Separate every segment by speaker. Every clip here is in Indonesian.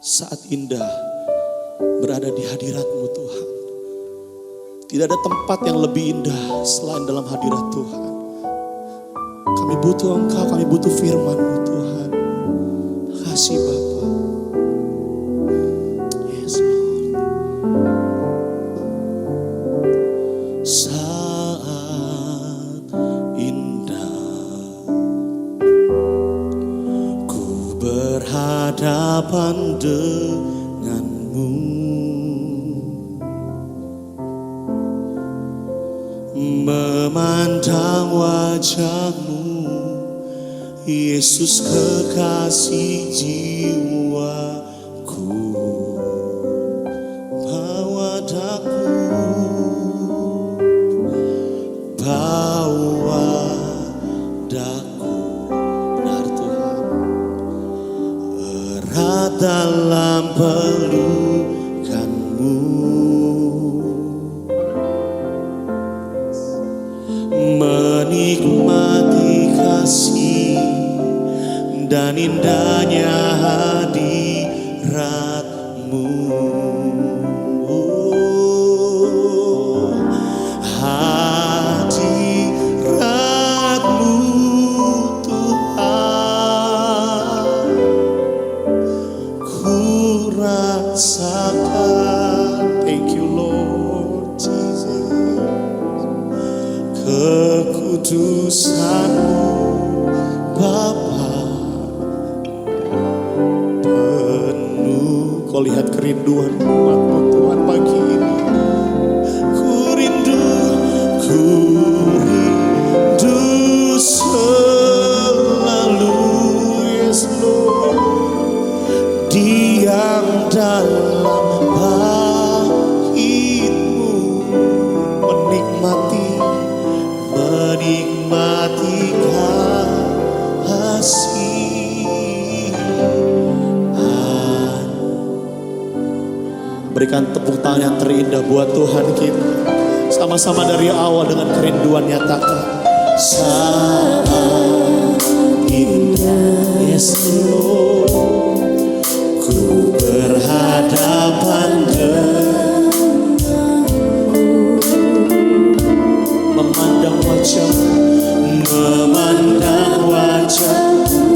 Speaker 1: Saat indah berada di hadirat-Mu Tuhan. Tidak ada tempat yang lebih indah selain dalam hadirat Tuhan. Kami butuh Engkau, kami butuh firman-Mu Tuhan. Kasih Bapa. Yes Lord. Saat indah ku berhadapan denganmu, memandang wajah-Mu, Yesus kekasih jiwaku. Bawa daku, benar Tuhan, erat dalam pelukan-Mu, menikmati kasih dan indahnya hadirat-Mu. Hadirat-Mu Tuhan, ku rasakan. Thank you Lord Jesus. Kekudusan-Mu Bapa penuh. Kau lihat kerinduan umat-Mu Tuhan pagi ini. Ku rindu selalu, yes Lord, diam dalam bait-Mu, menikmati kasih. Berikan tepuk tangan yang terindah buat Tuhan kita. Sama-sama dari awal dengan kerinduan nyatakan. Saat indah, yes Lord, ku berhadapan denganmu, memandang wajah,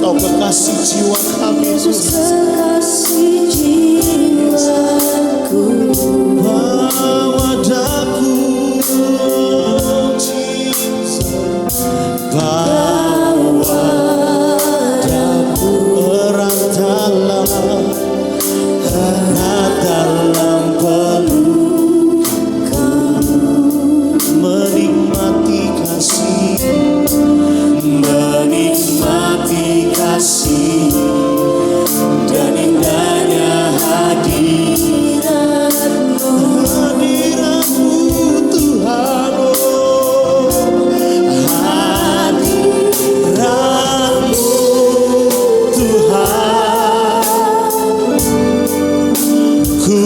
Speaker 1: Kau kekasih jiwa kami, Yesus. Kekasih jiwaku, bawa daku, bawa daku, erat dalam pelukan-Mu, menikmati kasih dan indahnya hadirat-Mu Tuhan. Hadirat-Mu Tuhan, ku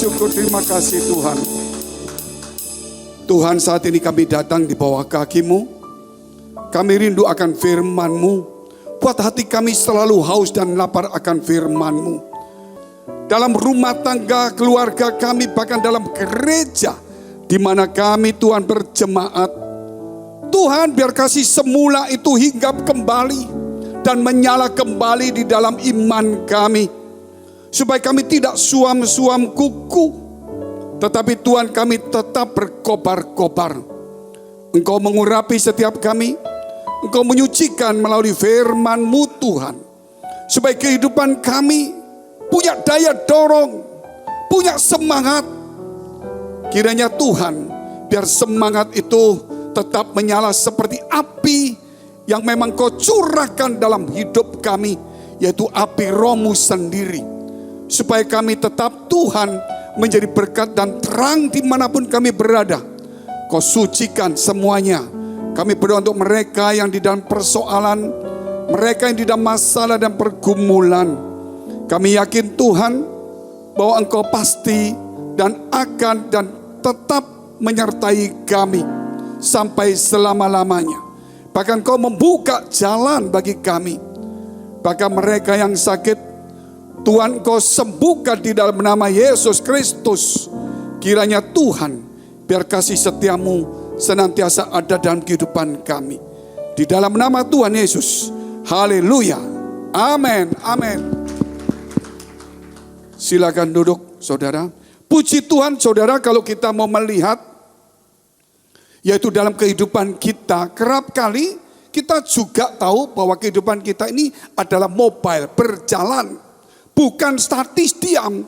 Speaker 2: syukur, terima kasih Tuhan. Tuhan, saat ini kami datang di bawah kaki-Mu. Kami rindu akan firman-Mu. Buat hati kami selalu haus dan lapar akan firman-Mu. Dalam rumah tangga, keluarga kami, bahkan dalam gereja di mana kami Tuhan berjemaat. Tuhan, biar kasih semula itu hinggap kembali dan menyala kembali di dalam iman kami. Supaya kami tidak suam-suam kuku, tetapi Tuhan kami tetap berkobar-kobar. Engkau mengurapi setiap kami, Engkau menyucikan melalui firman-Mu Tuhan. Supaya kehidupan kami punya daya dorong, punya semangat. Kiranya Tuhan, biar semangat itu tetap menyala seperti api yang memang Kau curahkan dalam hidup kami, yaitu api Roh-Mu sendiri. Supaya kami tetap Tuhan menjadi berkat dan terang dimanapun kami berada. Kau sucikan semuanya. Kami berdoa untuk mereka yang di dalam persoalan, mereka yang di dalam masalah dan pergumulan. Kami yakin Tuhan bahwa Engkau pasti dan akan dan tetap menyertai kami sampai selama-lamanya. Bahkan Kau membuka jalan bagi kami. Bahkan mereka yang sakit, Tuhan Kau sembuhkan di dalam nama Yesus Kristus. Kiranya Tuhan, biar kasih setia-Mu senantiasa ada dalam kehidupan kami. Di dalam nama Tuhan Yesus. Haleluya. Amin. Amin. Silakan duduk saudara. Puji Tuhan saudara, kalau kita mau melihat, yaitu dalam kehidupan kita, kerap kali kita juga tahu bahwa kehidupan kita ini adalah mobile, berjalan. Bukan statis diam.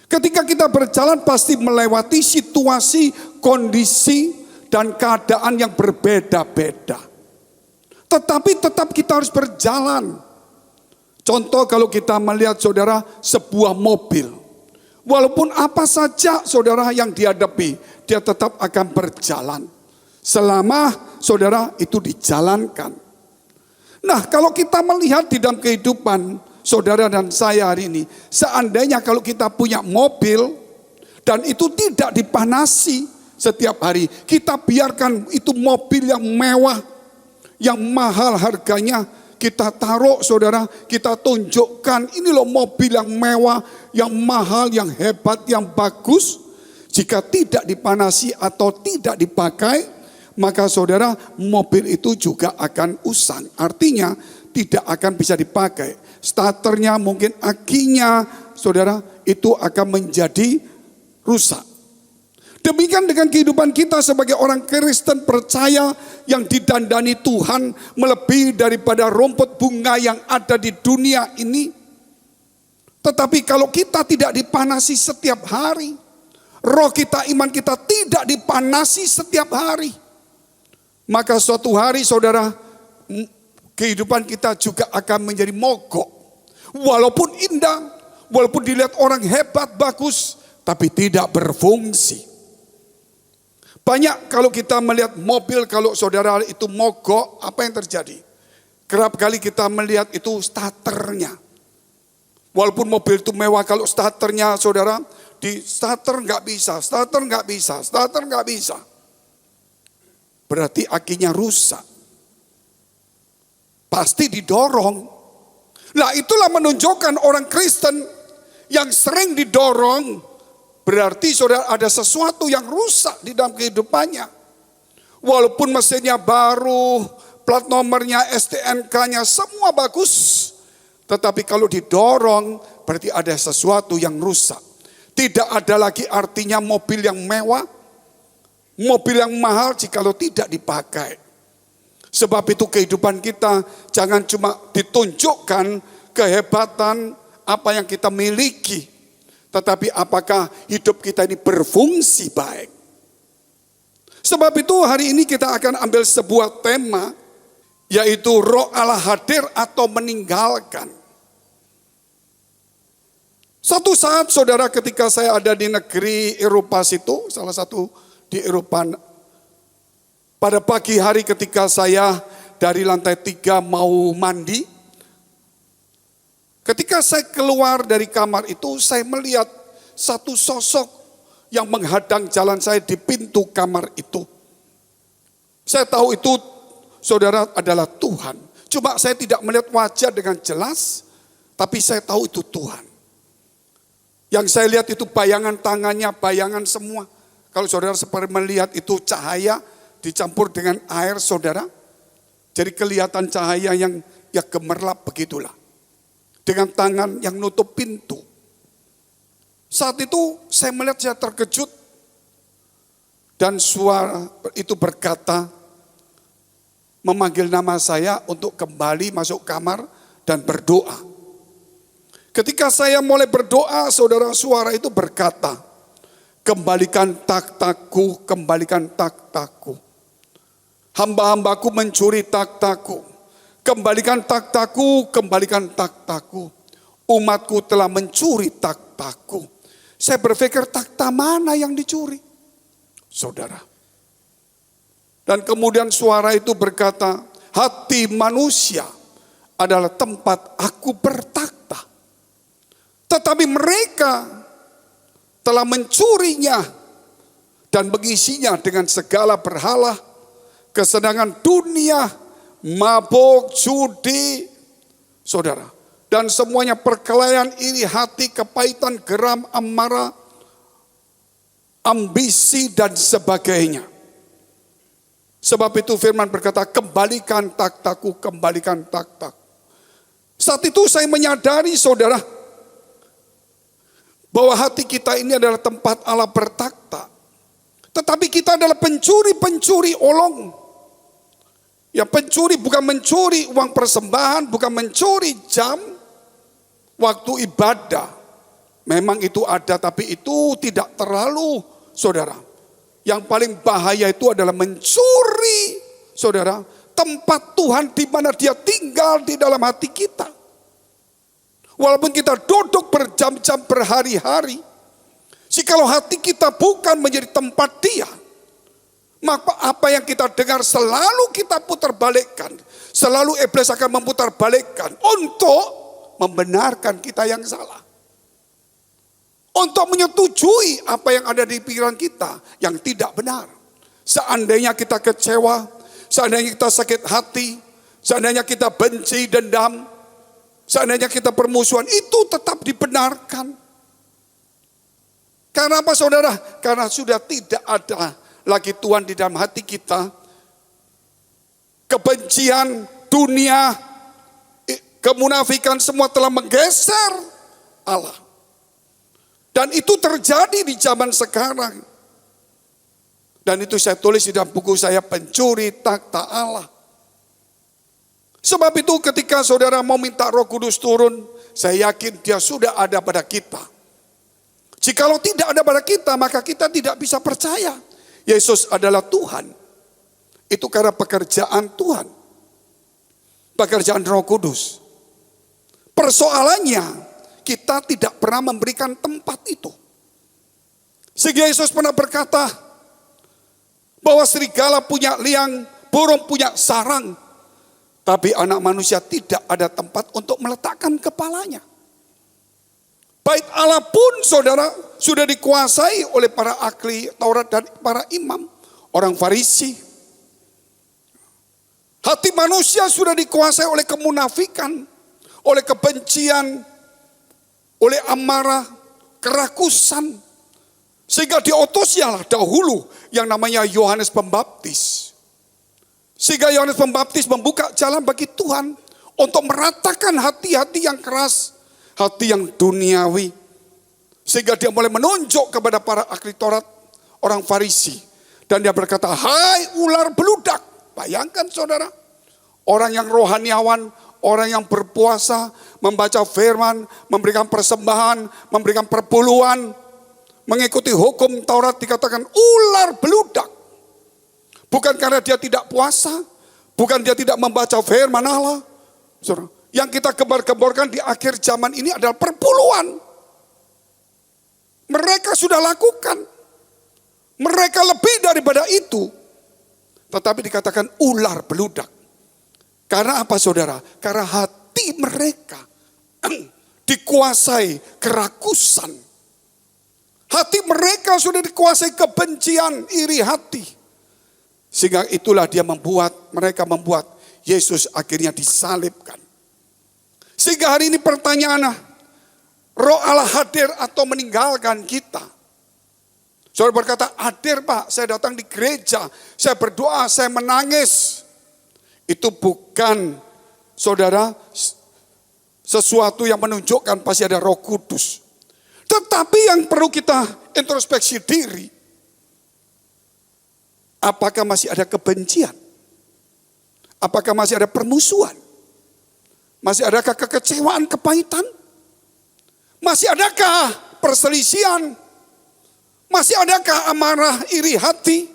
Speaker 2: Ketika kita berjalan pasti melewati situasi, kondisi, dan keadaan yang berbeda-beda. Tetapi tetap kita harus berjalan. Contoh kalau kita melihat saudara sebuah mobil. Walaupun apa saja saudara yang dihadapi, dia tetap akan berjalan. Selama saudara itu dijalankan. Nah, kalau kita melihat di dalam kehidupan saudara dan saya hari ini, seandainya kalau kita punya mobil dan itu tidak dipanasi setiap hari, kita biarkan itu mobil yang mewah, yang mahal harganya, kita taruh saudara, kita tunjukkan ini loh mobil yang mewah, yang mahal, yang hebat, yang bagus. Jika tidak dipanasi atau tidak dipakai, maka saudara mobil itu juga akan usang. Artinya tidak akan bisa dipakai. Starternya, mungkin akinya, saudara, itu akan menjadi rusak. Demikian dengan kehidupan kita sebagai orang Kristen percaya yang didandani Tuhan melebihi daripada rumput bunga yang ada di dunia ini. Tetapi kalau kita tidak dipanasi setiap hari, roh kita, iman kita tidak dipanasi setiap hari, maka suatu hari saudara, kehidupan kita juga akan menjadi mogok. Walaupun indah, walaupun dilihat orang hebat, bagus, tapi tidak berfungsi. Banyak kalau kita melihat mobil, kalau saudara itu mogok, apa yang terjadi? Kerap kali kita melihat itu starternya. Walaupun mobil itu mewah, kalau starternya saudara, di starter nggak bisa, starter nggak bisa, starter nggak bisa. Berarti akinya rusak. Pasti didorong. Nah, itulah menunjukkan orang Kristen yang sering didorong, berarti saudara ada sesuatu yang rusak di dalam kehidupannya. Walaupun mesinnya baru, plat nomornya, STNK-nya semua bagus, tetapi kalau didorong berarti ada sesuatu yang rusak. Tidak ada lagi artinya mobil yang mewah, mobil yang mahal jikalau tidak dipakai. Sebab itu kehidupan kita jangan cuma ditunjukkan kehebatan apa yang kita miliki, tetapi apakah hidup kita ini berfungsi baik. Sebab itu hari ini kita akan ambil sebuah tema, yaitu Roh Allah hadir atau meninggalkan. Satu saat saudara, ketika saya ada di negeri Eropa situ, salah satu di Eropa, pada pagi hari ketika saya dari lantai 3 mau mandi, ketika saya keluar dari kamar itu, saya melihat satu sosok yang menghadang jalan saya di pintu kamar itu. Saya tahu itu saudara adalah Tuhan. Cuma saya tidak melihat wajah dengan jelas, tapi saya tahu itu Tuhan. Yang saya lihat itu bayangan tangannya, bayangan semua. Kalau saudara seperti melihat itu cahaya dicampur dengan air saudara. Jadi kelihatan cahaya yang ya gemerlap begitulah. Dengan tangan yang nutup pintu. Saat itu saya melihat, saya terkejut. Dan suara itu berkata, memanggil nama saya untuk kembali masuk kamar dan berdoa. Ketika saya mulai berdoa, saudara, suara itu berkata, kembalikan takhtaku, kembalikan takhtaku. Hamba-hambaku mencuri takhtaku. Kembalikan takhtaku, kembalikan takhtaku. Umatku telah mencuri takhtaku. Saya berpikir takhta mana yang dicuri? Saudara. Dan kemudian suara itu berkata, hati manusia adalah tempat aku bertakhta. Tetapi mereka telah mencurinya dan mengisinya dengan segala berhala, kesenangan dunia, mabuk, judi, saudara. Dan semuanya perkelahian, iri hati, kepahitan, geram, amarah, ambisi dan sebagainya. Sebab itu firman berkata, kembalikan takhtaku, kembalikan takhtaku. Saat itu saya menyadari saudara, bahwa hati kita ini adalah tempat Allah bertakhta. Tetapi kita adalah pencuri-pencuri olong. Ya, pencuri bukan mencuri uang persembahan, bukan mencuri jam, waktu ibadah. Memang itu ada, tapi itu tidak terlalu, saudara. Yang paling bahaya itu adalah mencuri, saudara, tempat Tuhan di mana Dia tinggal di dalam hati kita. Walaupun kita duduk berjam-jam berhari-hari, jikalau hati kita bukan menjadi tempat Dia, maka apa yang kita dengar selalu kita putar balikkan. Selalu iblis akan memutar balikkan untuk membenarkan kita yang salah. Untuk menyetujui apa yang ada di pikiran kita yang tidak benar. Seandainya kita kecewa, seandainya kita sakit hati, seandainya kita benci, dendam, seandainya kita permusuhan, itu tetap dibenarkan. Karena apa saudara? Karena sudah tidak ada lagi Tuhan di dalam hati kita. Kebencian, dunia, kemunafikan semua telah menggeser Allah. Dan itu terjadi di zaman sekarang. Dan itu saya tulis di dalam buku saya, Pencuri Takhta Allah. Sebab itu ketika saudara mau minta Roh Kudus turun, saya yakin Dia sudah ada pada kita. Jikalau tidak ada pada kita, maka kita tidak bisa percaya Yesus adalah Tuhan. Itu karena pekerjaan Tuhan. Pekerjaan Roh Kudus. Persoalannya, kita tidak pernah memberikan tempat itu. Sehingga Yesus pernah berkata, bahwa serigala punya liang, burung punya sarang, tapi anak manusia tidak ada tempat untuk meletakkan kepalanya. Bait Allah pun saudara sudah dikuasai oleh para ahli Taurat dan para imam, orang Farisi. Hati manusia sudah dikuasai oleh kemunafikan, oleh kebencian, oleh amarah, kerakusan. Sehingga diutusnya dahulu yang namanya Yohanes Pembaptis. Sehingga Yohanes Pembaptis membuka jalan bagi Tuhan untuk meratakan hati-hati yang keras, hati yang duniawi. Sehingga dia mulai menunjuk kepada para ahli Taurat, orang Farisi. Dan dia berkata, hai ular beludak. Bayangkan saudara, orang yang rohaniawan, orang yang berpuasa, membaca firman, memberikan persembahan, memberikan perpuluhan, mengikuti hukum Taurat dikatakan ular beludak. Bukan karena dia tidak puasa, bukan dia tidak membaca firman Allah. Yang kita gembar-gemborkan di akhir zaman ini adalah perpuluhan. Mereka sudah lakukan. Mereka lebih daripada itu. Tetapi dikatakan ular beludak. Karena apa saudara? Karena hati mereka dikuasai kerakusan. Hati mereka sudah dikuasai kebencian, iri hati. Sehingga itulah mereka membuat Yesus akhirnya disalibkan. Sehingga hari ini pertanyaannya, Roh Allah hadir atau meninggalkan kita? Saudara berkata, hadir Pak, saya datang di gereja, saya berdoa, saya menangis. Itu bukan, saudara, sesuatu yang menunjukkan pasti ada Roh Kudus. Tetapi yang perlu kita introspeksi diri, apakah masih ada kebencian? Apakah masih ada permusuhan? Masih adakah kekecewaan, kepahitan? Masih adakah perselisihan? Masih adakah amarah, iri hati?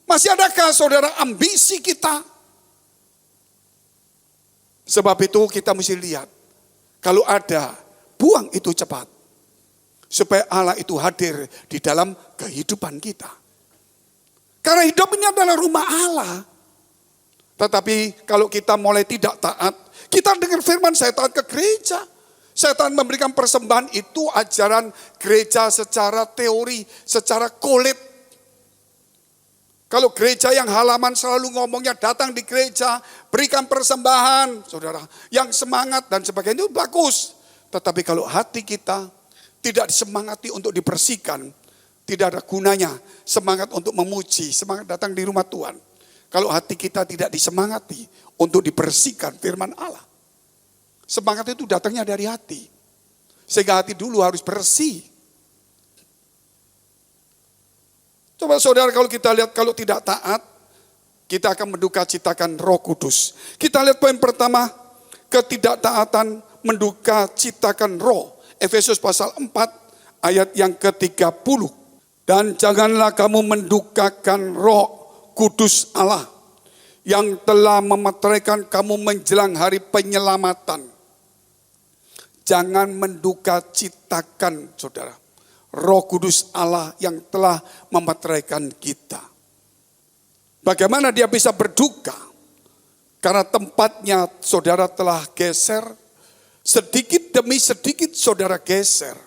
Speaker 2: Masih adakah saudara ambisi kita? Sebab itu kita mesti lihat, kalau ada, buang itu cepat. Supaya Allah itu hadir di dalam kehidupan kita. Karena hidup ini adalah rumah Allah. Tetapi kalau kita mulai tidak taat, kita dengar firman, saya taat ke gereja. Saya taat memberikan persembahan, itu ajaran gereja secara teori, secara kulit. Kalau gereja yang halaman selalu ngomongnya datang di gereja, berikan persembahan, saudara, yang semangat dan sebagainya itu bagus. Tetapi kalau hati kita tidak disemangati untuk dibersihkan, tidak ada gunanya semangat untuk memuji, semangat datang di rumah Tuhan. Kalau hati kita tidak disemangati untuk dibersihkan firman Allah. Semangat itu datangnya dari hati. Sehingga hati dulu harus bersih. Coba saudara, kalau kita lihat, kalau tidak taat, kita akan menduka citakan Roh Kudus. Kita lihat poin pertama, ketidaktaatan menduka citakan Roh. Efesus pasal 4 ayat yang ke-30. Dan janganlah kamu mendukakan Roh Kudus Allah yang telah memeteraikan kamu menjelang hari penyelamatan. Jangan menduka citakan, saudara, Roh Kudus Allah yang telah memeteraikan kita. Bagaimana dia bisa berduka? Karena tempatnya saudara telah geser, sedikit demi sedikit saudara geser.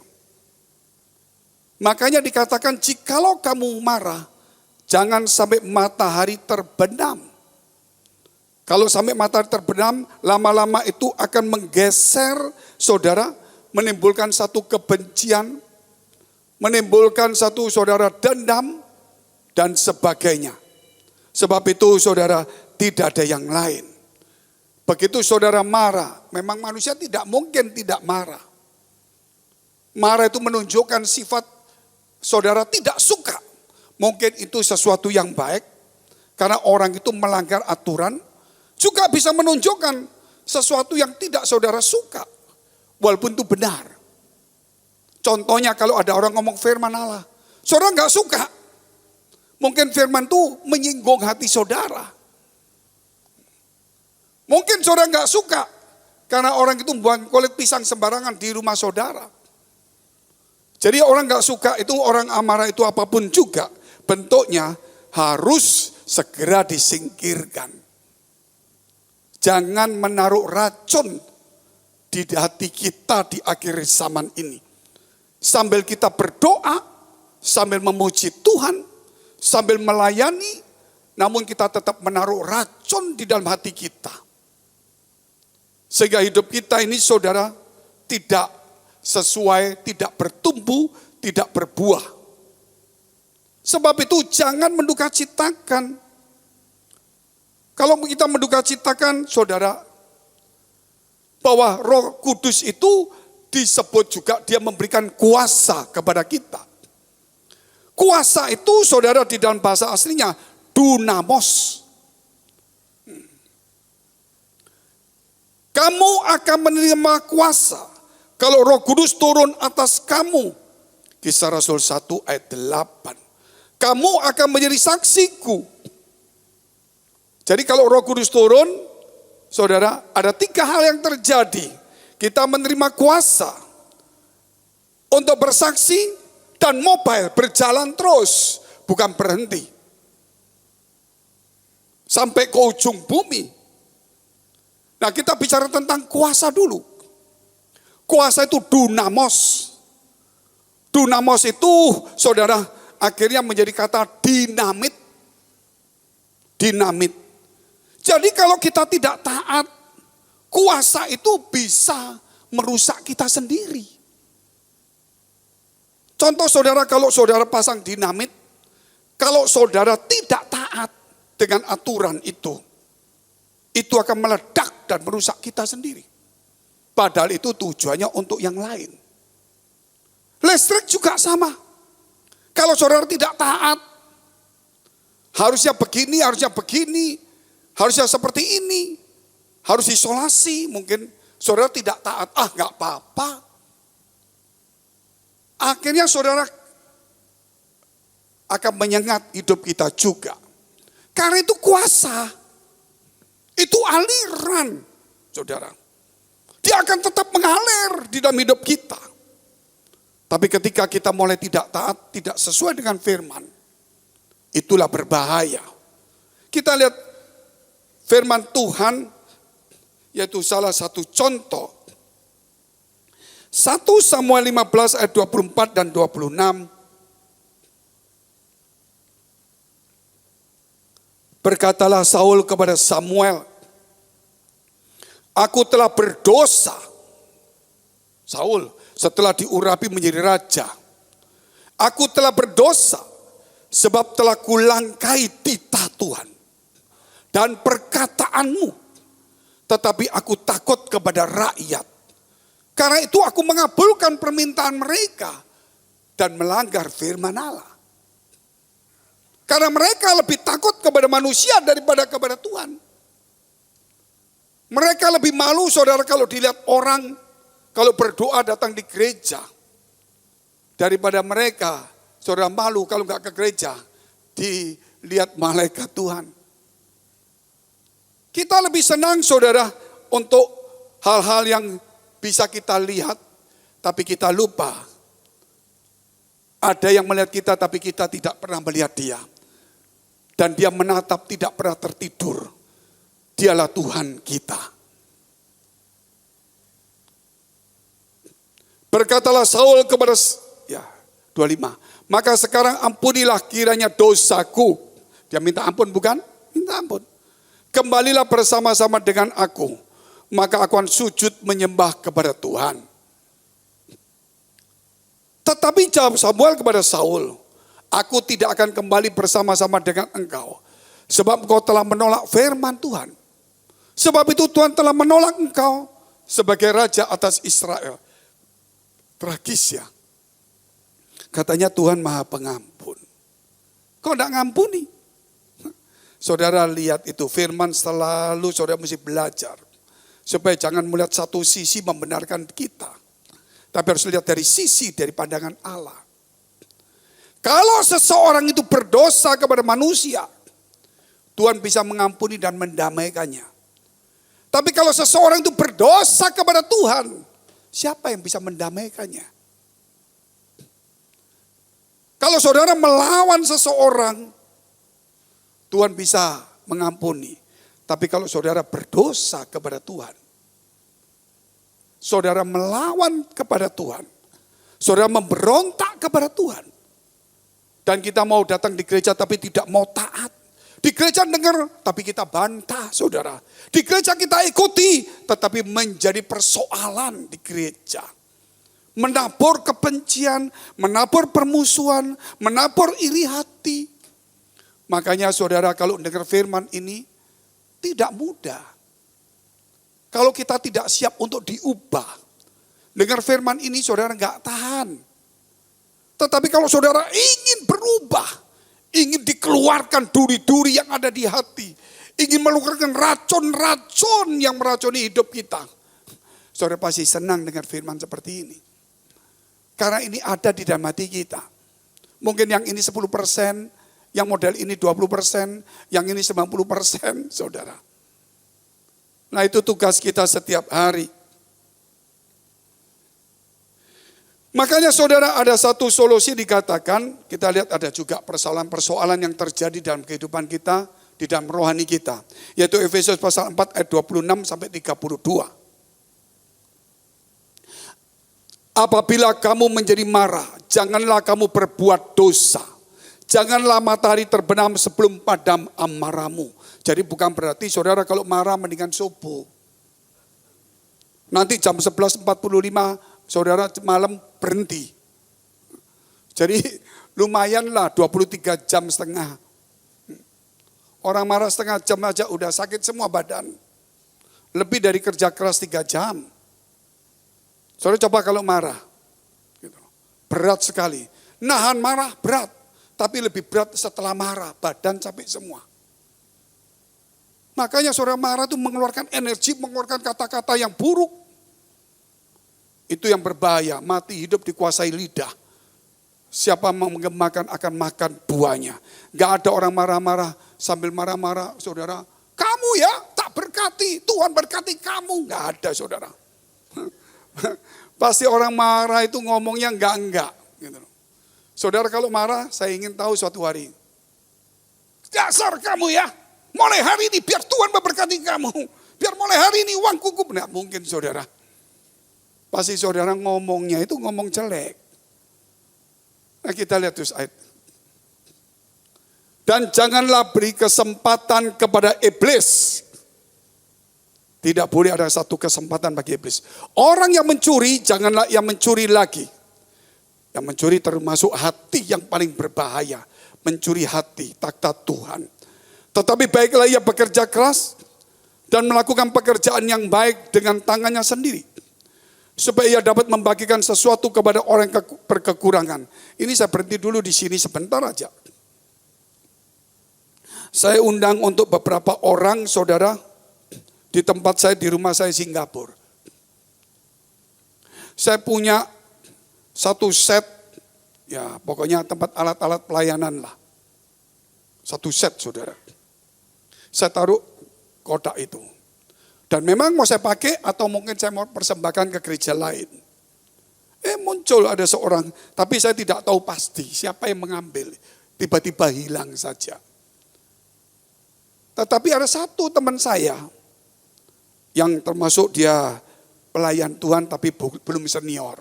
Speaker 2: Makanya dikatakan, jikalau kamu marah, jangan sampai matahari terbenam. Kalau sampai matahari terbenam, lama-lama itu akan menggeser saudara, menimbulkan satu kebencian, menimbulkan satu saudara dendam, dan sebagainya. Sebab itu saudara, tidak ada yang lain. Begitu saudara marah, memang manusia tidak mungkin tidak marah. Marah itu menunjukkan sifat saudara tidak suka. Mungkin itu sesuatu yang baik, karena orang itu melanggar aturan. Juga bisa menunjukkan sesuatu yang tidak saudara suka, walaupun itu benar. Contohnya kalau ada orang ngomong firman Allah, saudara nggak suka. Mungkin firman itu menyinggung hati saudara. Mungkin saudara nggak suka, karena orang itu buang kulit pisang sembarangan di rumah saudara. Jadi orang nggak suka itu, orang amarah itu apapun juga bentuknya harus segera disingkirkan. Jangan menaruh racun di hati kita di akhir zaman ini. Sambil kita berdoa, sambil memuji Tuhan, sambil melayani, namun kita tetap menaruh racun di dalam hati kita. Sehingga hidup kita ini saudara tidak sesuai, tidak bertumbuh, tidak berbuah. Sebab itu jangan menduka citakan. Kalau kita menduka citakan, saudara, bahwa Roh Kudus itu disebut juga dia memberikan kuasa kepada kita. Kuasa itu, saudara, di dalam bahasa aslinya dunamos. Kamu akan menerima kuasa kalau Roh Kudus turun atas kamu. Kisah Rasul 1 ayat 8. Kamu akan menjadi saksiku. Jadi kalau Roh Kudus turun, saudara, ada 3 hal yang terjadi. Kita menerima kuasa untuk bersaksi dan mobile berjalan terus, bukan berhenti. Sampai ke ujung bumi. Nah, kita bicara tentang kuasa dulu. Kuasa itu dunamos. Dunamos itu, saudara, akhirnya menjadi kata dinamit. Dinamit. Jadi kalau kita tidak taat, kuasa itu bisa merusak kita sendiri. Contoh saudara, kalau saudara pasang dinamit, kalau saudara tidak taat dengan aturan itu akan meledak dan merusak kita sendiri. Padahal itu tujuannya untuk yang lain. Listrik juga sama. Kalau saudara tidak taat, harusnya begini, harusnya seperti ini, harus isolasi. Mungkin saudara tidak taat, nggak apa-apa. Akhirnya saudara akan menyengat hidup kita juga. Karena itu kuasa, itu aliran, saudara. Dia akan tetap mengalir di dalam hidup kita. Tapi ketika kita mulai tidak taat, tidak sesuai dengan firman, itulah berbahaya. Kita lihat firman Tuhan, yaitu salah satu contoh. 1 Samuel 15 ayat 24 dan 26. Berkatalah Saul kepada Samuel, aku telah berdosa. Saul setelah diurapi menjadi raja. Aku telah berdosa sebab telah kulangkai titah Tuhan dan perkataanmu. Tetapi aku takut kepada rakyat. Karena itu aku mengabulkan permintaan mereka dan melanggar firman Allah. Karena mereka lebih takut kepada manusia daripada kepada Tuhan. Mereka lebih malu, saudara, kalau dilihat orang, kalau berdoa datang di gereja. Daripada mereka, saudara, malu kalau nggak ke gereja, dilihat malaikat Tuhan. Kita lebih senang, saudara, untuk hal-hal yang bisa kita lihat, tapi kita lupa. Ada yang melihat kita, tapi kita tidak pernah melihat dia. Dan dia menatap, tidak pernah tertidur. Dialah Tuhan kita. Berkatalah Saul kepada 25. Maka sekarang ampunilah kiranya dosaku. Dia minta ampun bukan? Minta ampun. Kembalilah bersama-sama dengan aku. Maka aku akan sujud menyembah kepada Tuhan. Tetapi jawab Samuel kepada Saul, aku tidak akan kembali bersama-sama dengan engkau. Sebab engkau telah menolak firman Tuhan. Sebab itu Tuhan telah menolak engkau sebagai raja atas Israel. Tragis ya. Katanya Tuhan Maha Pengampun. Kok enggak ngampuni? Saudara lihat itu firman selalu saudara mesti belajar. Supaya jangan melihat satu sisi membenarkan kita. Tapi harus lihat dari sisi, dari pandangan Allah. Kalau seseorang itu berdosa kepada manusia, Tuhan bisa mengampuni dan mendamaikannya. Tapi kalau seseorang itu berdosa kepada Tuhan, siapa yang bisa mendamaikannya? Kalau saudara melawan seseorang, Tuhan bisa mengampuni. Tapi kalau saudara berdosa kepada Tuhan, saudara melawan kepada Tuhan, saudara memberontak kepada Tuhan, dan kita mau datang di gereja tapi tidak mau taat. Di gereja dengar tapi kita bantah, saudara. Di gereja kita ikuti tetapi menjadi persoalan di gereja. Menabur kebencian, menabur permusuhan, menabur iri hati. Makanya saudara kalau dengar firman ini tidak mudah. Kalau kita tidak siap untuk diubah. Dengar firman ini saudara enggak tahan. Tetapi kalau saudara ingin berubah, ingin dikeluarkan duri-duri yang ada di hati, ingin mengeluarkan racun-racun yang meracuni hidup kita, saudara pasti senang dengar firman seperti ini. Karena ini ada di dalam hati kita. Mungkin yang ini 10%, yang model ini 20%, yang ini 90%, saudara. Nah itu tugas kita setiap hari. Makanya saudara ada satu solusi dikatakan, kita lihat ada juga persoalan-persoalan yang terjadi dalam kehidupan kita, di dalam rohani kita. Yaitu Efesus pasal 4 ayat 26 sampai 32. Apabila kamu menjadi marah, janganlah kamu berbuat dosa. Janganlah matahari terbenam sebelum padam amarahmu. Jadi bukan berarti saudara kalau marah mendingan subuh. Nanti jam 11.45 saudara malam berhenti. Jadi lumayanlah 23 jam setengah. Orang marah setengah jam aja udah sakit semua badan. Lebih dari kerja keras 3 jam. Saudara coba kalau marah. Gitu. Berat sekali. Nahan marah berat. Tapi lebih berat setelah marah. Badan capek semua. Makanya saudara marah itu mengeluarkan energi, mengeluarkan kata-kata yang buruk. Itu yang berbahaya. Mati hidup dikuasai lidah. Siapa menggemakan akan makan buahnya. Gak ada orang marah-marah sambil marah-marah. Saudara, kamu ya tak berkati. Tuhan berkati kamu. Gak ada saudara. Pasti orang marah itu ngomongnya enggak. Gitu. Saudara kalau marah, saya ingin tahu suatu hari. Dasar kamu ya, mulai hari ini biar Tuhan memberkati kamu. Biar mulai hari ini uang cukup. Nggak mungkin saudara. Pasti saudara ngomongnya itu ngomong jelek. Nah kita lihat terus ayat. Dan janganlah beri kesempatan kepada iblis. Tidak boleh ada satu kesempatan bagi iblis. Orang yang mencuri, janganlah yang mencuri lagi. Yang mencuri termasuk hati yang paling berbahaya. Mencuri hati, takhta Tuhan. Tetapi baiklah ia bekerja keras dan melakukan pekerjaan yang baik dengan tangannya sendiri. Supaya ia dapat membagikan sesuatu kepada orang yang berkekurangan. Ini saya berhenti dulu di sini sebentar aja. Saya undang untuk beberapa orang saudara di tempat saya, di rumah saya Singapura. Saya punya satu set, ya pokoknya tempat alat-alat pelayanan lah. Satu set saudara. Saya taruh kotak itu. Dan memang mau saya pakai atau mungkin saya mau persembahkan ke gereja lain. Muncul ada seorang, tapi saya tidak tahu pasti siapa yang mengambil. Tiba-tiba hilang saja. Tetapi ada satu teman saya yang termasuk dia pelayan Tuhan tapi belum senior.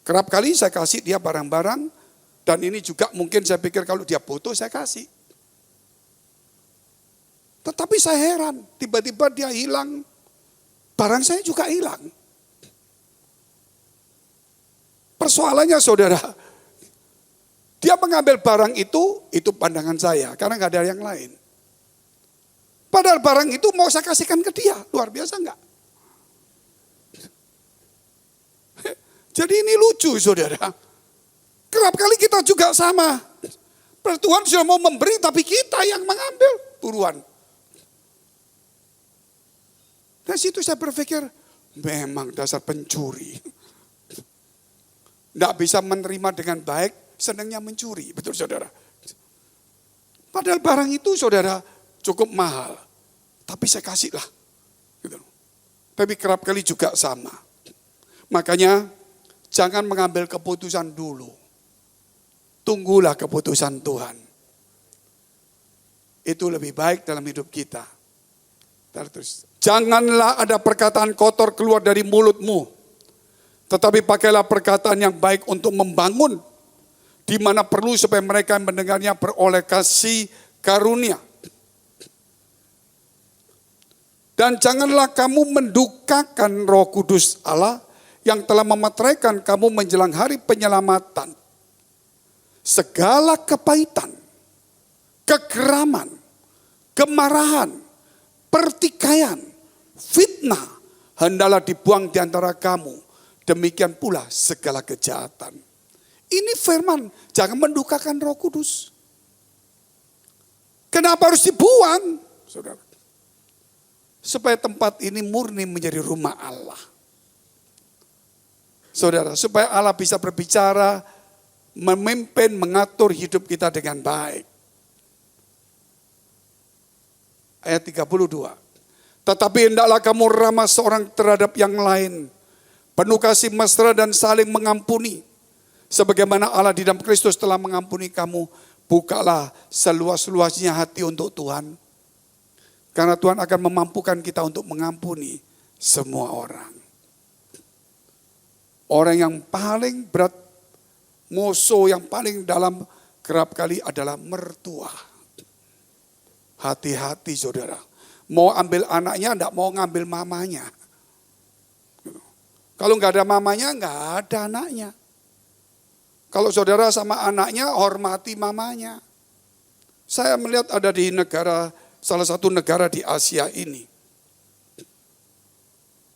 Speaker 2: Kerap kali saya kasih dia barang-barang dan ini juga mungkin saya pikir kalau dia butuh saya kasih. Tetapi saya heran, tiba-tiba dia hilang, barang saya juga hilang. Persoalannya saudara, dia mengambil barang itu pandangan saya, karena gak ada yang lain. Padahal barang itu mau saya kasihkan ke dia, luar biasa enggak? Jadi ini lucu saudara. Kerap kali kita juga sama. Tuhan sudah mau memberi tapi kita yang mengambil buruan. Dari situ saya berpikir, memang dasar pencuri. Tidak bisa menerima dengan baik, senangnya mencuri. Betul saudara. Padahal barang itu saudara cukup mahal. Tapi saya kasih lah. Gitu. Tapi kerap kali juga sama. Makanya jangan mengambil keputusan dulu. Tunggulah keputusan Tuhan. Itu lebih baik dalam hidup kita. Terus. Janganlah ada perkataan kotor keluar dari mulutmu. Tetapi pakailah perkataan yang baik untuk membangun. Di mana perlu supaya mereka yang mendengarnya beroleh kasih karunia. Dan janganlah kamu mendukakan Roh Kudus Allah yang telah memeteraikan kamu menjelang hari penyelamatan. Segala kepahitan, kegeraman, kemarahan, pertikaian, fitnah, hendaklah dibuang di antara kamu. Demikian pula segala kejahatan. Ini firman, jangan mendukakan Roh Kudus. Kenapa harus dibuang? Saudara. Supaya tempat ini murni menjadi rumah Allah. Saudara, supaya Allah bisa berbicara, memimpin, mengatur hidup kita dengan baik. Ayat 32. Tetapi hendaklah kamu ramah seorang terhadap yang lain. Penuh kasih mesra dan saling mengampuni. Sebagaimana Allah di dalam Kristus telah mengampuni kamu. Bukalah seluas-luasnya hati untuk Tuhan. Karena Tuhan akan memampukan kita untuk mengampuni semua orang. Orang yang paling berat musuh yang paling dalam kerap kali adalah mertua. Hati-hati saudara. Mau ambil anaknya, enggak mau ngambil mamanya. Kalau enggak ada mamanya, enggak ada anaknya. Kalau saudara sama anaknya, hormati mamanya. Saya melihat ada di salah satu negara di Asia ini.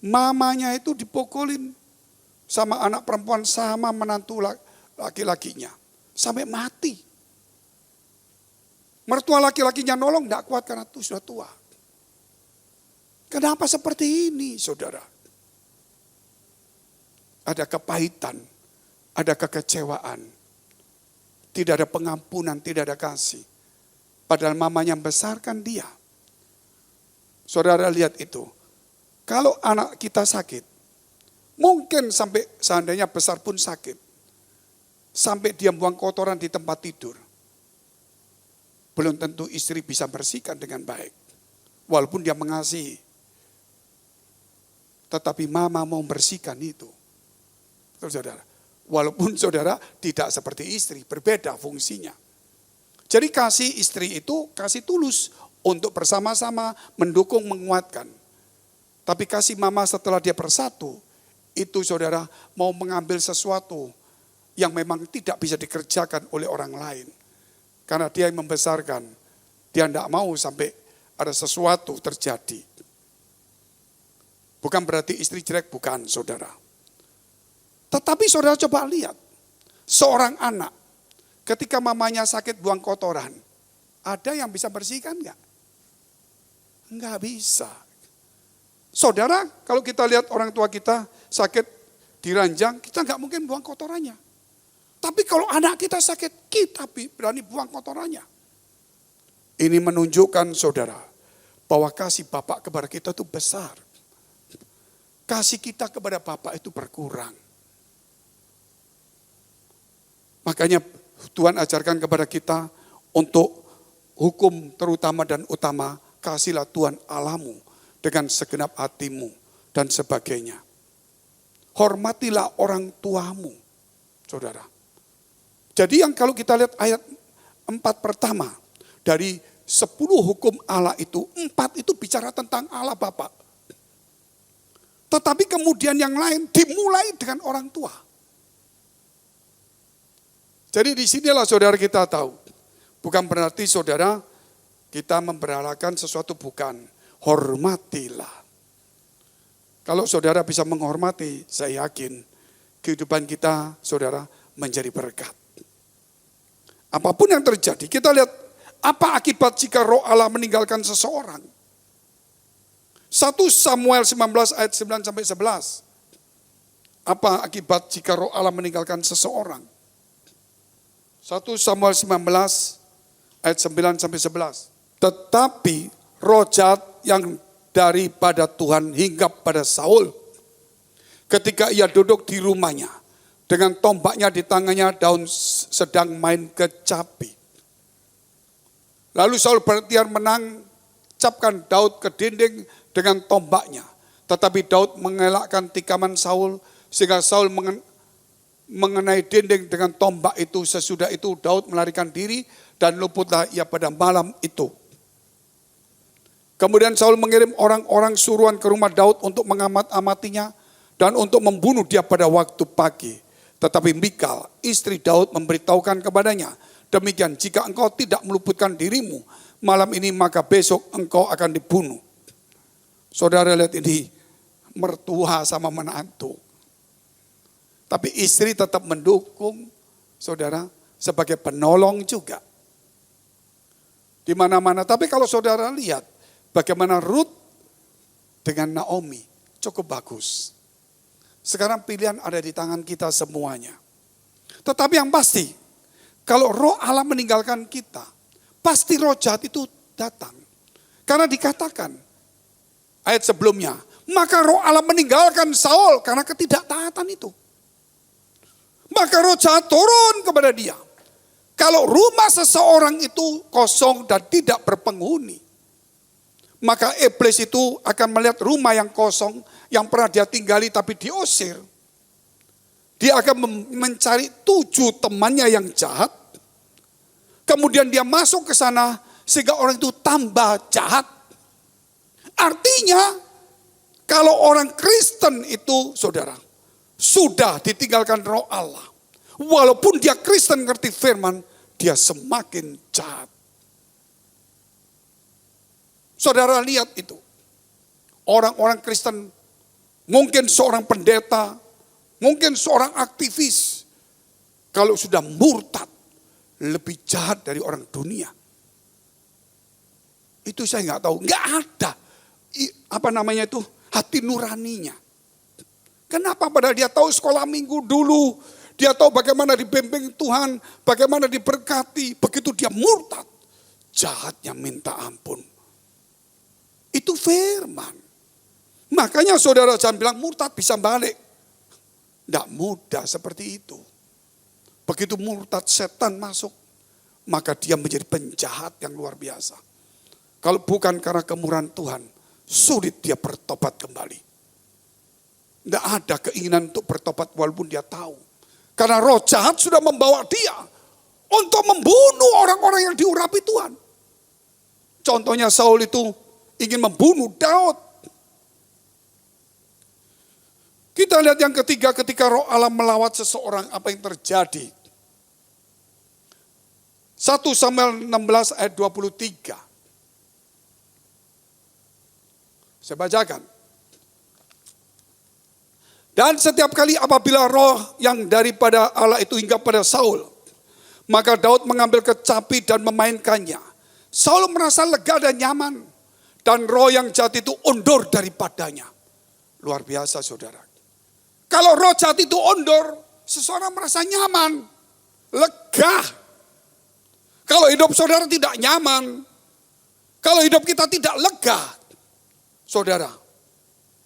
Speaker 2: Mamanya itu dipukulin sama anak perempuan, sama menantu laki-lakinya. Sampai mati. Mertua laki-lakinya nolong, tidak kuat karena itu sudah tua. Kenapa seperti ini, saudara? Ada kepahitan, ada kekecewaan. Tidak ada pengampunan, tidak ada kasih. Padahal mamanya membesarkan dia. Saudara lihat itu. Kalau anak kita sakit, mungkin sampai seandainya besar pun sakit. Sampai dia buang kotoran di tempat tidur. Belum tentu istri bisa bersihkan dengan baik. Walaupun dia mengasihi. Tetapi mama mau bersihkan itu. Saudara. Walaupun saudara tidak seperti istri, berbeda fungsinya. Jadi kasih istri itu kasih tulus untuk bersama-sama mendukung, menguatkan. Tapi kasih mama setelah dia bersatu, itu saudara mau mengambil sesuatu yang memang tidak bisa dikerjakan oleh orang lain. Karena dia yang membesarkan, dia tidak mau sampai ada sesuatu terjadi. Bukan berarti istri jelek, bukan saudara. Tetapi saudara coba lihat, seorang anak ketika mamanya sakit buang kotoran, ada yang bisa bersihkan enggak? Enggak bisa. Saudara, kalau kita lihat orang tua kita sakit di ranjang, kita enggak mungkin buang kotorannya. Tapi kalau anak kita sakit, kita berani buang kotorannya. Ini menunjukkan saudara, bahwa kasih Bapak kepada kita itu besar. Kasih kita kepada Bapak itu berkurang. Makanya Tuhan ajarkan kepada kita untuk hukum terutama dan utama, kasihlah Tuhan Allahmu dengan segenap hatimu dan sebagainya. Hormatilah orang tuamu, saudara. Jadi yang kalau kita lihat ayat 4 pertama, dari 10 hukum Allah itu, 4 itu bicara tentang Allah Bapa. Tetapi kemudian yang lain dimulai dengan orang tua. Jadi disinilah saudara kita tahu. Bukan berarti saudara kita memberalakan sesuatu, bukan. Hormatilah. Kalau saudara bisa menghormati, saya yakin kehidupan kita saudara menjadi berkat. Apapun yang terjadi, kita lihat apa akibat jika roh Allah meninggalkan seseorang. 1 Samuel 19 ayat 9 sampai 11. Apa akibat jika roh Allah meninggalkan seseorang? 1 Samuel 19 ayat 9 sampai 11. Tetapi roh jahat yang daripada Tuhan hinggap pada Saul ketika ia duduk di rumahnya. Dengan tombaknya di tangannya, Daud sedang main kecapi. Lalu Saul berikhtiar menancapkan Daud ke dinding dengan tombaknya. Tetapi Daud mengelakkan tikaman Saul, sehingga Saul mengenai dinding dengan tombak itu. Sesudah itu Daud melarikan diri dan luputlah ia pada malam itu. Kemudian Saul mengirim orang-orang suruhan ke rumah Daud untuk mengamat-amatinya dan untuk membunuh dia pada waktu pagi. Tetapi Mikal, istri Daud, memberitahukan kepadanya, demikian jika engkau tidak meluputkan dirimu malam ini, maka besok engkau akan dibunuh. Saudara lihat ini, mertua sama menantu. Tapi istri tetap mendukung saudara sebagai penolong juga. Di mana-mana. Tapi kalau saudara lihat bagaimana Ruth dengan Naomi, cukup bagus. Sekarang pilihan ada di tangan kita semuanya. Tetapi yang pasti, kalau roh Allah meninggalkan kita, pasti roh jahat itu datang. Karena dikatakan, ayat sebelumnya, maka roh Allah meninggalkan Saul karena ketidaktaatan itu. Maka roh jahat turun kepada dia. Kalau rumah seseorang itu kosong dan tidak berpenghuni, maka iblis itu akan melihat rumah yang kosong, yang pernah dia tinggali tapi diusir. Dia akan mencari 7 temannya yang jahat. Kemudian dia masuk ke sana sehingga orang itu tambah jahat. Artinya kalau orang Kristen itu saudara sudah ditinggalkan roh Allah. Walaupun dia Kristen ngerti firman, dia semakin jahat. Saudara lihat itu. Orang-orang Kristen, mungkin seorang pendeta, mungkin seorang aktivis, kalau sudah murtad, lebih jahat dari orang dunia. Itu saya nggak tahu, nggak ada hati nuraninya. Kenapa? Padahal dia tahu sekolah minggu dulu, dia tahu bagaimana dibimbing Tuhan, bagaimana diberkati. Begitu dia murtad, jahatnya minta ampun. Itu firman. Makanya saudara jangan bilang murtad bisa balik. Tidak mudah seperti itu. Begitu murtad setan masuk, maka dia menjadi penjahat yang luar biasa. Kalau bukan karena kemurahan Tuhan, sulit dia bertobat kembali. Tidak ada keinginan untuk bertobat walaupun dia tahu. Karena roh jahat sudah membawa dia untuk membunuh orang-orang yang diurapi Tuhan. Contohnya Saul itu ingin membunuh Daud. Kita lihat yang ketiga, ketika roh Allah melawat seseorang, apa yang terjadi? 1 Samuel 16 ayat 23. Saya bacakan. Dan setiap kali apabila roh yang daripada Allah itu hingga pada Saul, maka Daud mengambil kecapi dan memainkannya. Saul merasa lega dan nyaman. Dan roh yang jahat itu undur daripadanya. Luar biasa saudara. Kalau roh jahat itu undur, seseorang merasa nyaman, lega. Kalau hidup saudara tidak nyaman, kalau hidup kita tidak lega, saudara,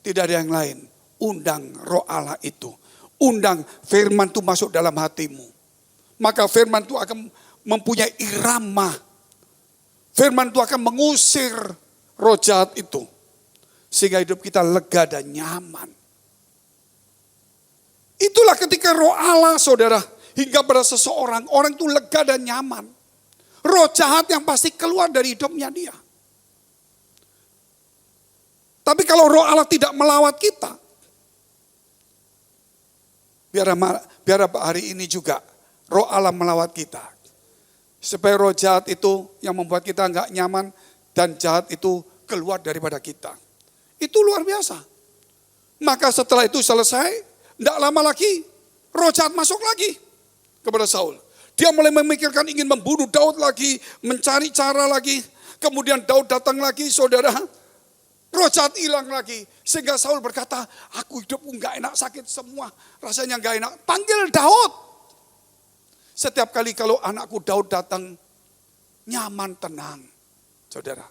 Speaker 2: tidak ada yang lain. Undang roh Allah itu. Undang firman itu masuk dalam hatimu. Maka firman itu akan mempunyai irama. Firman itu akan mengusir roh jahat itu. Sehingga hidup kita lega dan nyaman. Itulah ketika roh Allah saudara hingga pada seseorang. Orang itu lega dan nyaman. Roh jahat yang pasti keluar dari hidupnya dia. Tapi kalau roh Allah tidak melawat kita. Biar hari ini juga roh Allah melawat kita. Supaya roh jahat itu yang membuat kita enggak nyaman. Dan jahat itu keluar daripada kita. Itu luar biasa. Maka setelah itu selesai, tidak lama lagi roh jahat masuk lagi kepada Saul. Dia mulai memikirkan ingin membunuh Daud lagi, mencari cara lagi. Kemudian Daud datang lagi saudara, roh jahat hilang lagi. Sehingga Saul berkata, aku hidupku enggak enak, sakit semua, rasanya enggak enak. Panggil Daud. Setiap kali kalau anakku Daud datang, nyaman, tenang. Saudara.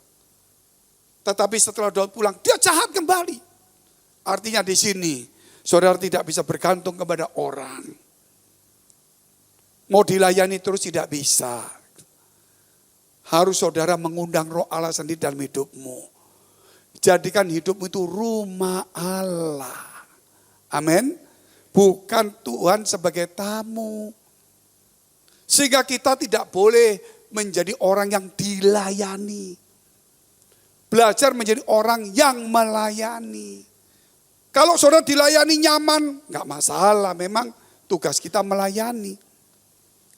Speaker 2: Tetapi setelah Daud pulang, dia jahat kembali. Artinya di sini, saudara tidak bisa bergantung kepada orang. Mau dilayani terus tidak bisa. Harus saudara mengundang roh Allah sendiri dalam hidupmu. Jadikan hidupmu itu rumah Allah. Amin. Bukan Tuhan sebagai tamu. Sehingga kita tidak boleh menjadi orang yang dilayani. Belajar menjadi orang yang melayani. Kalau saudara dilayani nyaman, enggak masalah. Memang tugas kita melayani.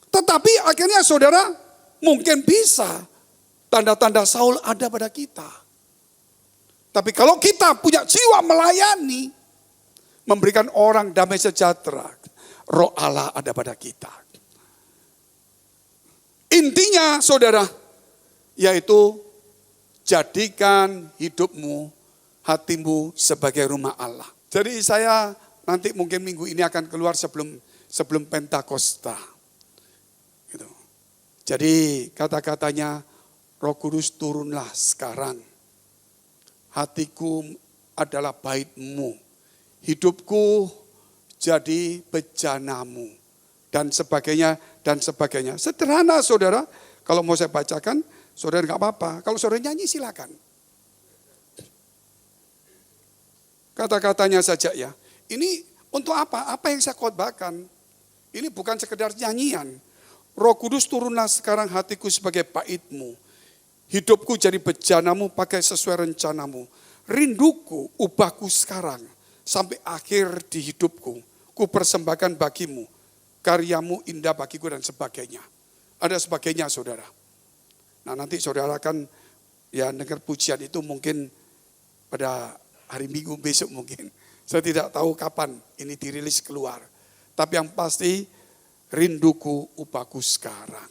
Speaker 2: Tetapi akhirnya saudara mungkin bisa. Tanda-tanda Saul ada pada kita. Tapi kalau kita punya jiwa melayani. Memberikan orang damai sejahtera. Roh Allah ada pada kita. Intinya saudara, yaitu jadikan hidupmu, hatimu sebagai rumah Allah. Jadi saya nanti mungkin minggu ini akan keluar sebelum Pentakosta. Gitu. Jadi kata-katanya Roh Kudus turunlah sekarang. Hatiku adalah baitmu, hidupku jadi bejanamu. Dan sebagainya, dan sebagainya. Sederhana saudara, kalau mau saya bacakan, saudara enggak apa-apa. Kalau saudara nyanyi silakan. Kata-katanya saja ya. Ini Untuk apa? Apa yang saya khotbahkan? Ini bukan sekedar nyanyian. Roh Kudus turunlah sekarang hatiku sebagai baitmu. Hidupku jadi bejanamu pakai sesuai rencanamu. Rinduku, ubahku sekarang. Sampai akhir di hidupku. Ku persembahkan bagimu. Karyamu indah bagiku dan sebagainya. Ada sebagainya saudara. Nah nanti saudara akan ya dengar pujian itu mungkin pada hari Minggu besok mungkin. Saya tidak tahu kapan ini dirilis keluar. Tapi yang pasti rinduku ubahku sekarang.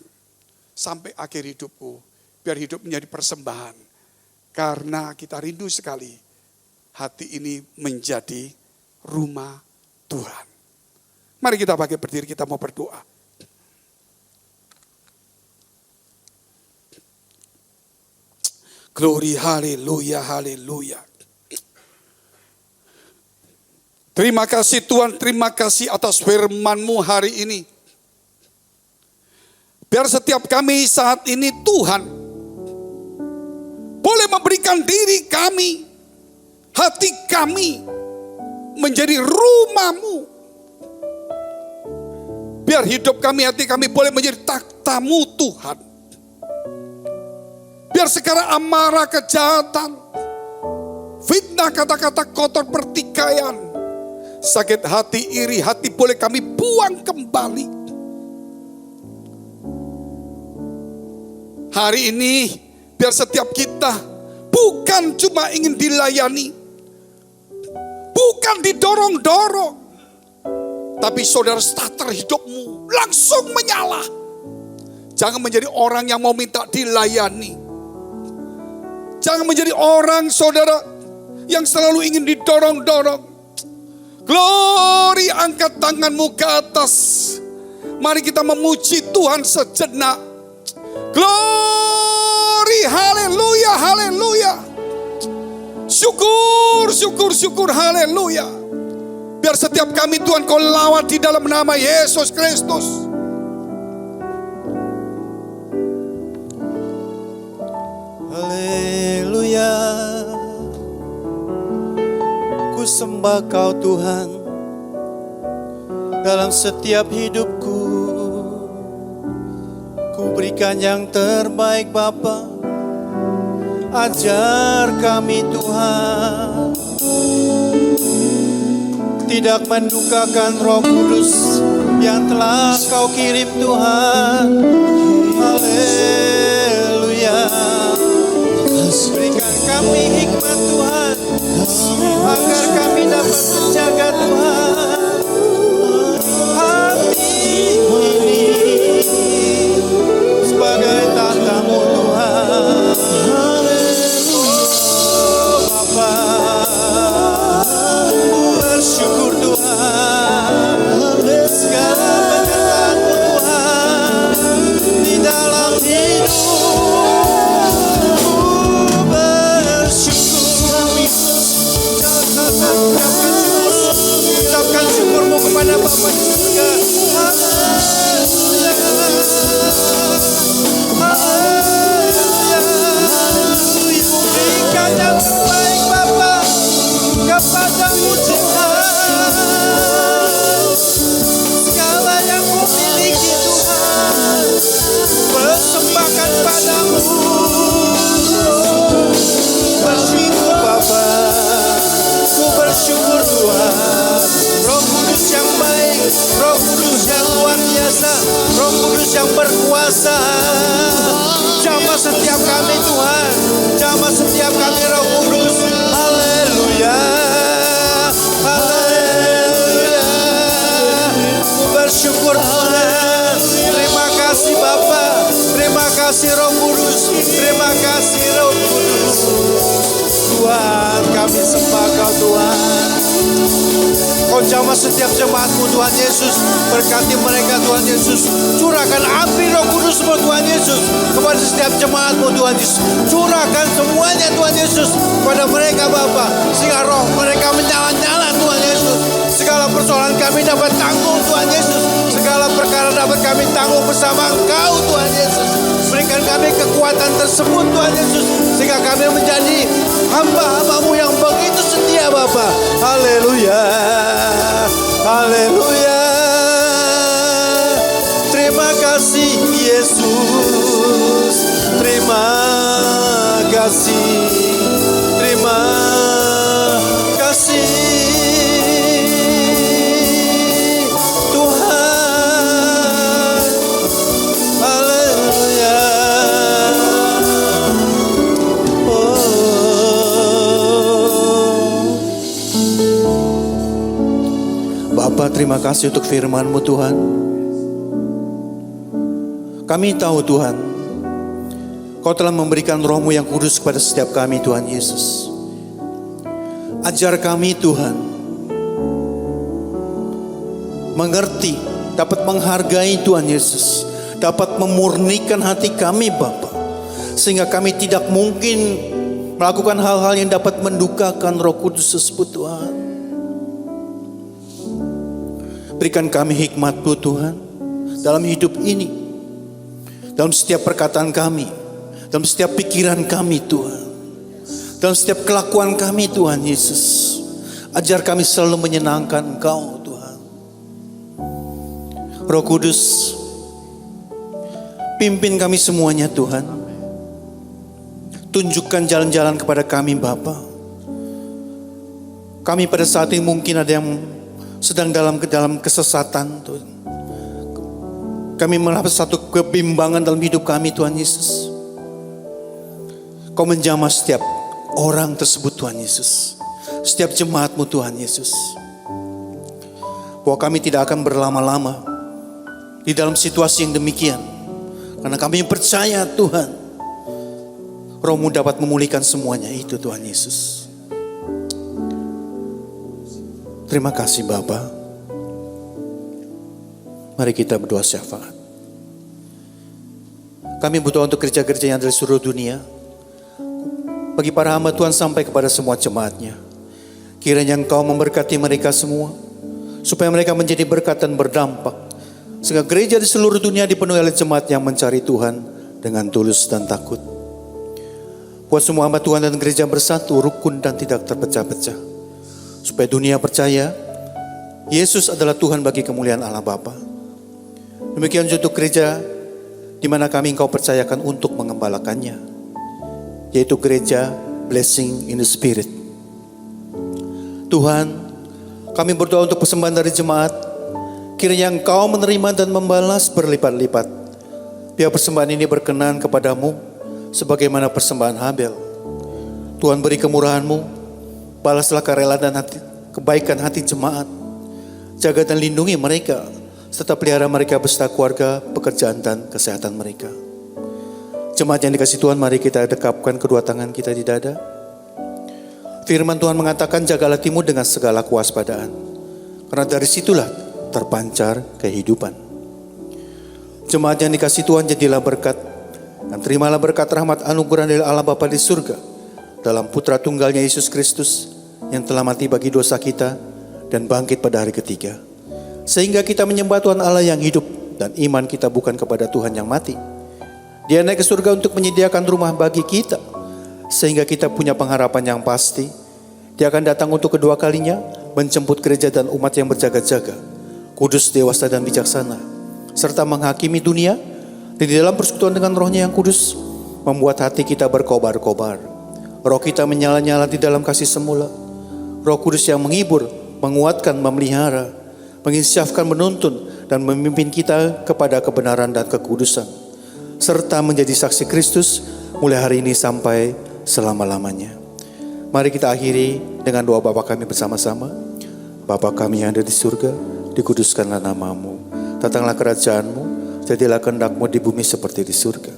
Speaker 2: Sampai akhir hidupku. Biar hidup menjadi persembahan. Karena kita rindu sekali. Hati ini menjadi rumah Tuhan. Mari kita pakai berdiri, kita mau berdoa. Glory, haleluya, haleluya. Terima kasih Tuhan, terima kasih atas firman-Mu hari ini. Biar setiap kami saat ini Tuhan boleh memberikan diri kami, hati kami menjadi rumah-Mu. Biar hidup kami, hati kami boleh menjadi takhta-Mu Tuhan. Biar sekarang amarah, kejahatan, fitnah, kata-kata kotor, pertikaian, sakit hati, iri hati boleh kami buang kembali. Hari ini biar setiap kita bukan cuma ingin dilayani, bukan didorong-dorong, tapi saudara starter hidupmu langsung menyala. Jangan menjadi orang yang mau minta dilayani. Jangan menjadi orang saudara yang selalu ingin didorong-dorong. Glory, angkat tanganmu ke atas. Mari kita memuji Tuhan sejenak. Glory, haleluya, haleluya. Syukur, syukur, syukur, haleluya. Biar setiap kami Tuhan Kau lawat di dalam nama Yesus Kristus.
Speaker 3: Haleluya. Ku sembah Kau Tuhan dalam setiap hidupku. Ku berikan yang terbaik Bapa. Ajar kami Tuhan, tidak mendukakan Roh Kudus yang telah Kau kirim Tuhan. Haleluya. Berikan kami hikmat Tuhan, agar kami dapat menjaga Tuhan hati ini sebagai tatamu Tuhan. Oh Bapa, bersyukur Tuhan, segala penyertaan-Mu Tuhan di dalam hidup. Ucapkan syukur-Mu kepada Bapa di surga. Haleluya, haleluya. Berikan yang terbaik Bapa kepadamu Tuhan. Segala yang Ku miliki Tuhan, persembahkan padamu. Bersyukur Bapa, ku bersyukur Tuhan. Roh Kudus yang baik, Roh Kudus yang luar biasa, Roh Kudus yang berkuasa. Jamah setiap kami Tuhan, jamah setiap kami Roh Kudus. Haleluya, haleluya. Ku bersyukur Tuhan. Terima kasih Bapa, terima kasih Roh Kudus, terima kasih Roh Kudus. Tuhan, kami sembah Kau Tuhan. Kau jamah setiap jemaat-Mu Tuhan Yesus. Berkati mereka Tuhan Yesus. Curahkan api Roh Kudus Tuhan Yesus kepada setiap jemaat-Mu Tuhan Yesus. Curahkan semuanya Tuhan Yesus kepada mereka Bapa, sehingga roh mereka menyala-nyala Tuhan Yesus. Segala persoalan kami dapat tanggung Tuhan Yesus. Segala perkara dapat kami tanggung bersama Engkau Tuhan Yesus. Berikan kami kekuatan tersebut Tuhan Yesus, sehingga kami menjadi hamba-hamba-Mu yang begitu setia Bapa. Haleluya, kasih, terima kasih Tuhan. Haleluya. Bapa, terima kasih untuk firman-Mu Tuhan. Kami tahu Tuhan, Kau telah memberikan Roh-Mu yang kudus kepada setiap kami Tuhan Yesus. Ajar kami Tuhan, mengerti, dapat menghargai Tuhan Yesus, dapat memurnikan hati kami Bapa, sehingga kami tidak mungkin melakukan hal-hal yang dapat mendukakan Roh Kudus tersebut Tuhan. Berikan kami hikmat-Mu Tuhan dalam hidup ini, dalam setiap perkataan kami, dalam setiap pikiran kami Tuhan, dalam setiap kelakuan kami Tuhan Yesus. Ajar kami selalu menyenangkan Engkau Tuhan. Roh Kudus, pimpin kami semuanya Tuhan. Tunjukkan jalan-jalan kepada kami Bapa. Kami pada saat ini mungkin ada yang sedang dalam kesesatan Tuhan. Kami mendapat satu kebimbangan dalam hidup kami Tuhan Yesus. Kau menjamah setiap orang tersebut Tuhan Yesus, setiap jemaat-Mu Tuhan Yesus. Bahwa kami tidak akan berlama-lama di dalam situasi yang demikian, karena kami percaya Tuhan, Roh-Mu dapat memulihkan semuanya itu Tuhan Yesus. Terima kasih Bapa. Mari kita berdoa syafaat. Kami berdoa untuk gereja-gereja yang dari seluruh dunia. Bagi para hamba Tuhan sampai kepada semua jemaatnya. Kiranya Engkau memberkati mereka semua, supaya mereka menjadi berkat dan berdampak. Sehingga gereja di seluruh dunia dipenuhi oleh jemaat yang mencari Tuhan dengan tulus dan takut. Buat semua hamba Tuhan dan gereja bersatu, rukun dan tidak terpecah-pecah. Supaya dunia percaya Yesus adalah Tuhan bagi kemuliaan Allah Bapa. Demikian juga untuk gereja di mana kami Engkau percayakan untuk mengembalakannya, yaitu gereja Blessing in the Spirit. Tuhan, kami berdoa untuk persembahan dari jemaat. Kiranya Engkau menerima dan membalas berlipat-lipat. Biar persembahan ini berkenan kepadamu sebagaimana persembahan Habel. Tuhan, beri kemurahan-Mu. Balaslah kerelaan dan kebaikan hati jemaat. Jaga dan lindungi mereka, serta pelihara mereka beserta keluarga, pekerjaan dan kesehatan mereka. Jemaat yang dikasihi Tuhan, mari kita dekapkan kedua tangan kita di dada. Firman Tuhan mengatakan, jagalah hatimu dengan segala kewaspadaan, karena dari situlah terpancar kehidupan. Jemaat yang dikasihi Tuhan, jadilah berkat dan terimalah berkat rahmat anugerah dari Allah Bapa di surga dalam Putra Tunggalnya Yesus Kristus yang telah mati bagi dosa kita dan bangkit pada hari ketiga. Sehingga kita menyembah Tuhan Allah yang hidup dan iman kita bukan kepada Tuhan yang mati. Dia naik ke surga untuk menyediakan rumah bagi kita, sehingga kita punya pengharapan yang pasti. Dia akan datang untuk kedua kalinya, menjemput gereja dan umat yang berjaga-jaga, kudus, dewasa dan bijaksana, serta menghakimi dunia. Dan di dalam persekutuan dengan Roh-Nya yang kudus, membuat hati kita berkobar-kobar. Roh kita menyala-nyala di dalam kasih semula. Roh Kudus yang menghibur, menguatkan, memelihara, menginsyafkan, menuntun, dan memimpin kita kepada kebenaran dan kekudusan, serta menjadi saksi Kristus mulai hari ini sampai selama-lamanya. Mari kita akhiri dengan doa Bapa kami bersama-sama. Bapa kami yang ada di surga, dikuduskanlah nama-Mu. Datanglah kerajaan-Mu, jadilah kehendak-Mu di bumi seperti di surga.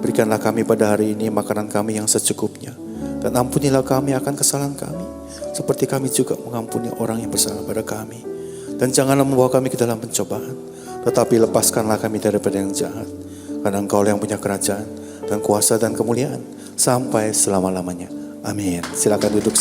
Speaker 3: Berikanlah kami pada hari ini makanan kami yang secukupnya. Dan ampunilah kami akan kesalahan kami, seperti kami juga mengampuni orang yang bersalah pada kami. Dan janganlah membawa kami ke dalam pencobaan, tetapi lepaskanlah kami daripada yang jahat. Karena Engkau yang punya kerajaan dan kuasa dan kemuliaan sampai selama-lamanya. Amin. Silakan duduk.